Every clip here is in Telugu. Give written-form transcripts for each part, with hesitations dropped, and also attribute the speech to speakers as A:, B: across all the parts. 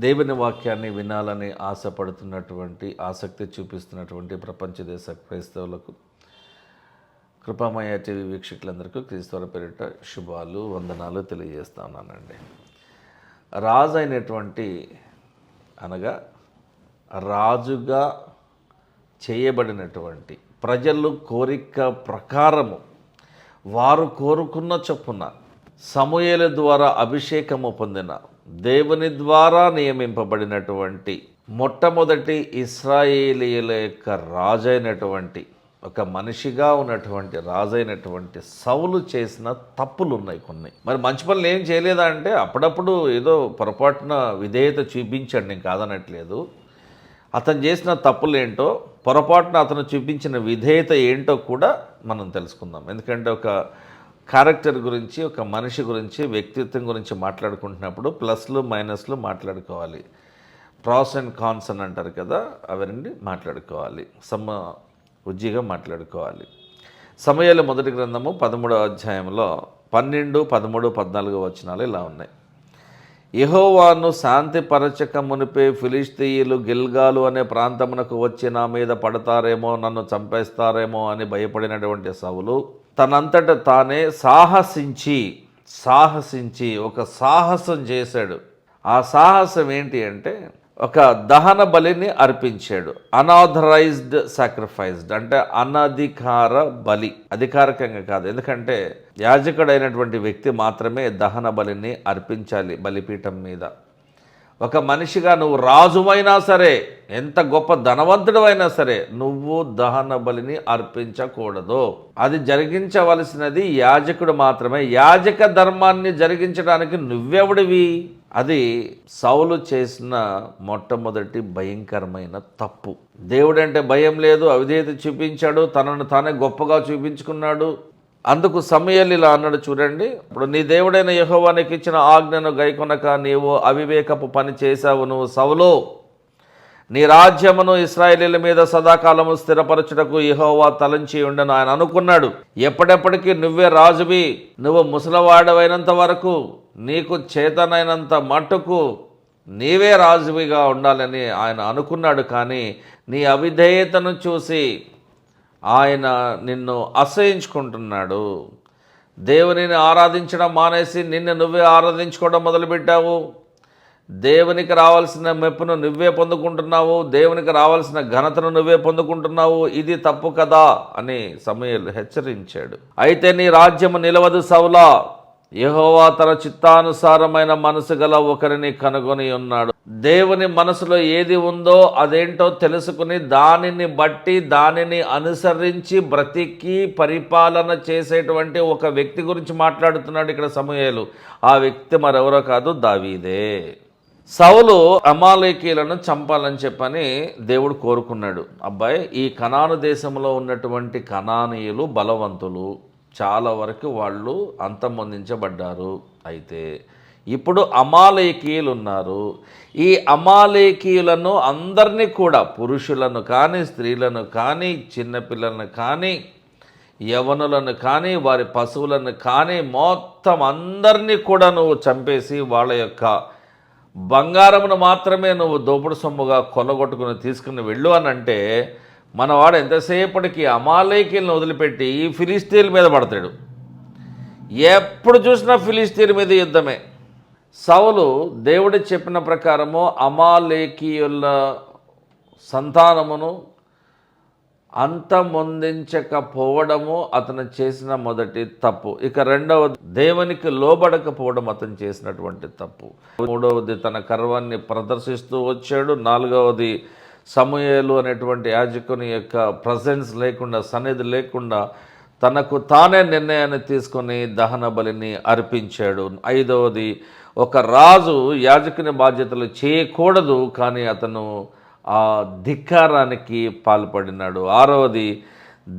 A: దేవుని వాక్యాన్ని వినాలని ఆశపడుతున్నటువంటి ఆసక్తి చూపిస్తున్నటువంటి ప్రపంచ దేశ క్రైస్తవులకు కృపామయ టీవీ వీక్షకులందరికీ క్రీస్తుల పేరిట శుభాలు వందనాలు తెలియజేస్తా ఉన్నానండి. రాజు అయినటువంటి అనగా రాజుగా చేయబడినటువంటి ప్రజలు కోరిక ప్రకారము వారు కోరుకున్న చొప్పున సమూయేలు ద్వారా అభిషేకము పొందిన దేవుని ద్వారా నియమింపబడినటువంటి మొట్టమొదటి ఇశ్రాయేలీయుల యొక్క రాజైనటువంటి ఒక మనిషిగా ఉన్నటువంటి రాజైనటువంటి సౌలు చేసిన తప్పులు ఉన్నాయి కొన్ని. మరి మంచి పనులు ఏం చేయలేదా అంటే అప్పుడప్పుడు ఏదో పొరపాటున విధేయత చూపించాడు, నేను కాదనట్లేదు. అతను చేసిన తప్పులు ఏంటో, పొరపాటున అతను చూపించిన విధేయత ఏంటో కూడా మనం తెలుసుకుందాం. ఎందుకంటే ఒక క్యారెక్టర్ గురించి, ఒక మనిషి గురించి, వ్యక్తిత్వం గురించి మాట్లాడుకుంటున్నప్పుడు ప్లస్లు మైనస్లు మాట్లాడుకోవాలి. ప్రాస్ అండ్ కాన్స్ అని అంటారు కదా, అవన్నీ మాట్లాడుకోవాలి, ఉజ్జిగా మాట్లాడుకోవాలి. సమూయేలు మొదటి గ్రంథము 13వ అధ్యాయంలో 12, 13, 14 వచనాలు ఇలా ఉన్నాయి. యెహోవాను శాంతిపరచక మునిపే ఫిలిష్తీయులు గిల్గాలు అనే ప్రాంతమునకు వచ్చి నా మీద పడతారేమో, నన్ను చంపేస్తారేమో అని భయపడినటువంటి సౌలు తనంతట తానే సాహసించి ఒక సాహసం చేశాడు. ఆ సాహసం ఏంటి అంటే ఒక దహన బలిని అర్పించాడు. అనాథరైజ్డ్ సాక్రిఫైస్డ్ అంటే అనధికార బలి, అధికారికంగా కాదు. ఎందుకంటే యాజకుడైనటువంటి వ్యక్తి మాత్రమే దహన బలిని అర్పించాలి బలిపీఠం మీద. ఒక మనిషిగా నువ్వు రాజువైనా సరే, ఎంత గొప్ప ధనవంతుడు అయినా సరే, నువ్వు దహన బలిని అర్పించకూడదు. అది జరిగించవలసినది యాజకుడు మాత్రమే. యాజక ధర్మాన్ని జరిగించడానికి నువ్వెవడివి? అది సౌలు చేసిన మొట్టమొదటి భయంకరమైన తప్పు. దేవుడంటే భయం లేదు, అవిధేయత చూపించాడు, తనను తానే గొప్పగా చూపించుకున్నాడు. అందుకు సమూయేలు ఇలా అన్నాడు, చూడండి. ఇప్పుడు నీ దేవుడైన యెహోవా నీకు ఇచ్చిన ఆజ్ఞను గైకొనక నీవు అవివేకపు పని చేశావు. నువ్వు సౌలు నీ రాజ్యమును ఇశ్రాయేలీయుల మీద సదాకాలము స్థిరపరచుటకు యెహోవా తలంచి ఉండను ఆయన అనుకున్నాడు. ఎప్పటికీ నువ్వే రాజువి, నువ్వు ముసలివాడవైనంత వరకు, నీకు చేతనైనంత మట్టుకు నీవే రాజువిగా ఉండాలని ఆయన అనుకున్నాడు. కానీ నీ అవిధేయతను చూసి ఆయన నిన్ను అసహించుకుంటున్నాడు. దేవునిని ఆరాధించడం మానేసి నిన్ను నువ్వే ఆరాధించుకోవడం మొదలుపెట్టావు. దేవునికి రావాల్సిన మెప్పును నువ్వే పొందుకుంటున్నావు, దేవునికి రావాల్సిన ఘనతను నువ్వే పొందుకుంటున్నావు. ఇది తప్పు కదా అని సమూయేలు హెచ్చరించాడు. అయితే నీ రాజ్యము నిలవదు సౌలా, యెహోవా తన చిత్తానుసారమైన మనసు గల ఒకరిని కనుగొని ఉన్నాడు. దేవుని మనసులో ఏది ఉందో అదేంటో తెలుసుకుని దానిని బట్టి దానిని అనుసరించి బ్రతికి పరిపాలన చేసేటువంటి ఒక వ్యక్తి గురించి మాట్లాడుతున్నాడు ఇక్కడ సమూయేలు. ఆ వ్యక్తి మరెవరో కాదు, దావీదే. సౌలు అమాలేకీయులను చంపాలని చెప్పని దేవుడు కోరుకున్నాడు. అబ్బాయి, ఈ కనాను దేశంలో ఉన్నటువంటి కనానీయులు బలవంతులు, చాలా వరకు వాళ్ళు అంతమొందించబడ్డారు. అయితే ఇప్పుడు అమాలేకీయులు ఉన్నారు. ఈ అమాలేకీయులను అందరినీ కూడా, పురుషులను కానీ, స్త్రీలను కానీ, చిన్నపిల్లలను కానీ, యవనులను కానీ, వారి పశువులను కానీ, మొత్తం అందరినీ కూడా నువ్వు చంపేసి వాళ్ళ యొక్క బంగారమును మాత్రమే నువ్వు దోపుడు సొమ్ముగా కొల్లగొట్టుకుని తీసుకుని వెళ్ళు అని అంటే, మనవాడు ఎంతసేపటికి అమాలేకీయులను వదిలిపెట్టి ఈ ఫిలిష్తీయుల మీద పడతాడు. ఎప్పుడు చూసినా ఫిలిష్తీయుల మీద యుద్ధమే. సౌలు దేవుడు చెప్పిన ప్రకారము అమాలేకీయుల సంతానమును అంతమొందించకపోవడము అతను చేసిన మొదటి తప్పు. ఇక రెండవది, దేవునికి లోబడకపోవడం అతను చేసినటువంటి తప్పు. మూడవది, తన గర్వాన్ని ప్రదర్శిస్తూ వచ్చాడు. నాలుగవది, సమూయేలు అనేటువంటి యాజకుని యొక్క ప్రజెన్స్ లేకుండా, సన్నిధి లేకుండా తనకు తానే నిర్ణయాన్ని తీసుకొని దహన బలిని అర్పించాడు. ఐదవది, ఒక రాజు యాజకుని బాధ్యతలు చేయకూడదు, కానీ అతను ఆ ధిక్కారానికి పాల్పడినాడు. ఆరవది,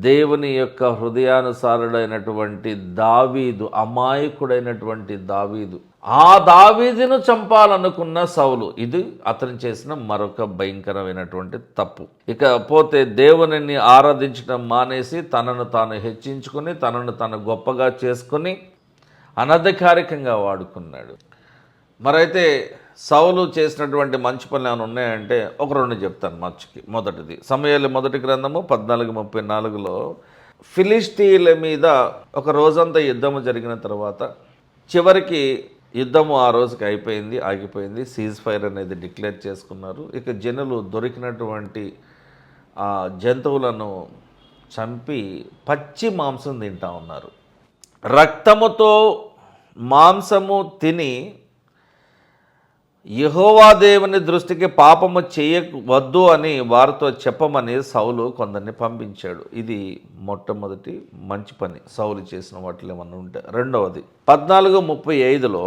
A: దేవుని యొక్క హృదయానుసారుడైనటువంటి దావీదు, అమాయకుడైనటువంటి దావీదు, ఆ దావీదును చంపాలనుకున్న సౌలు. ఇది అతను చేసిన మరొక భయంకరమైనటువంటి తప్పు. ఇక పోతే దేవునిని ఆరాధించడం మానేసి తనను తాను హెచ్చించుకుని, తనను తాను గొప్పగా చేసుకుని అనధికారికంగా వాడుకున్నాడు. మరైతే సౌలు చేసినటువంటి మంచి పనులు ఏమైనా ఉన్నాయంటే ఒక రెండు చెప్తాను మార్చికి. మొదటిది సమూయేలు మొదటి గ్రంథము 14:34లో ఫిలిష్తీయుల మీద ఒక రోజంతా యుద్ధము జరిగిన తర్వాత చివరికి యుద్ధము ఆ రోజుకి ఆగిపోయింది. సీజ్ ఫైర్ అనేది డిక్లేర్ చేసుకున్నారు. ఇక జనులు దొరికినటువంటి ఆ జంతువులను చంపి పచ్చి మాంసం తింటా ఉన్నారు. రక్తముతో మాంసము తిని యెహోవా దేవుని దృష్టికి పాపము చేయవద్దు అని వారితో చెప్పమని సౌలు కొందరిని పంపించాడు. ఇది మొట్టమొదటి మంచి పని సౌలు చేసిన వాటిలో ఏమన్నా ఉంటే. రెండవది 14:35లో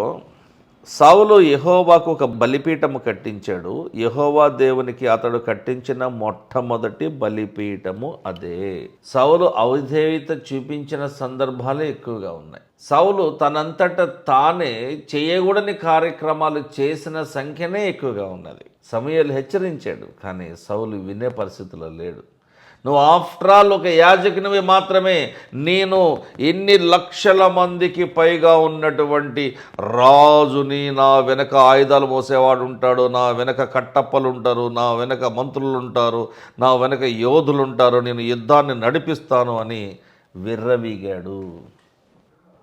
A: సౌలు యెహోవాకు ఒక బలిపీఠము కట్టించాడు. యెహోవా దేవునికి అతడు కట్టించిన మొట్టమొదటి బలిపీఠము అదే. సౌలు అవిధేయత చూపించిన సందర్భాలే ఎక్కువగా ఉన్నాయి. సౌలు తనంతట తానే చేయకూడని కార్యక్రమాలు చేసిన సంఖ్యనే ఎక్కువగా ఉన్నది. సమూయేలు హెచ్చరించాడు, కానీ సౌలు వినే పరిస్థితిలో లేడు. నువ్వు ఆఫ్టర్ ఆల్ ఒక యాజకునివి మాత్రమే, నేను ఎన్ని లక్షల మందికి పైగా ఉన్నటువంటి రాజుని, నా వెనక ఆయుధాలు మోసేవాడు ఉంటాడు, నా వెనక కట్టప్పలు ఉంటారు, నా వెనక మంత్రులు ఉంటారు, నా వెనక యోధులు ఉంటారు, నేను యుద్ధాన్ని నడిపిస్తాను అని విర్రవీగాడు.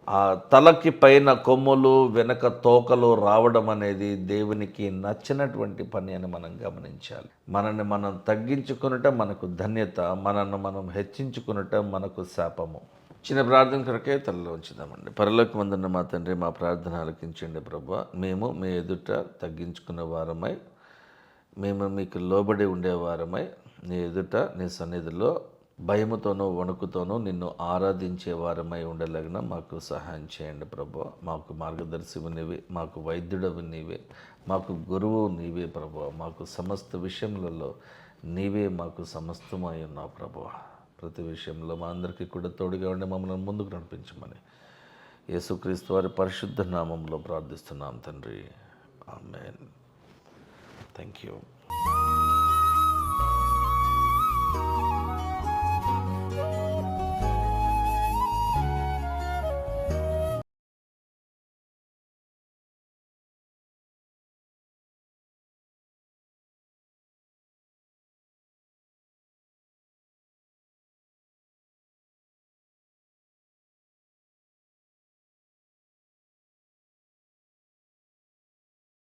A: ఆ తలకి పైన కొమ్ములు వెనక తోకలు రావడం అనేది దేవునికి నచ్చినటువంటి పని అని మనం గమనించాలి. మనల్ని మనం తగ్గించుకునట మనకు ధన్యత, మనల్ని మనం హెచ్చించుకునట మనకు శాపము. చిన్న ప్రార్థన కొరకే తలలో ఉంచుదామండి. పరలోకమందున్న మా తండ్రి, మా ప్రార్థన ఆలకించండి ప్రభువా. మేము మీ ఎదుట తగ్గించుకునే వారమై, మేము మీకు లోబడి ఉండేవారమై, నీ ఎదుట నీ సన్నిధిలో భయముతోనూ వణుకుతోనూ నిన్ను ఆరాధించే వారమై ఉండలేగిన మాకు సహాయం చేయండి ప్రభువా. మాకు మార్గదర్శివు నీవే, మాకు వైద్యుడవు నీవే, మాకు గురువు నీవే ప్రభువా. మాకు సమస్త విషయములలో నీవే మాకు సమస్తమై ఉన్నావు ప్రభువా. ప్రతి విషయంలో మా అందరికీ కూడా తోడుగా ఉండి మమ్మల్ని ముందుకు నడిపించమని యేసుక్రీస్తు వారి పరిశుద్ధ నామంలో ప్రార్థిస్తున్నాం తండ్రి. ఆమేన్. Thank you.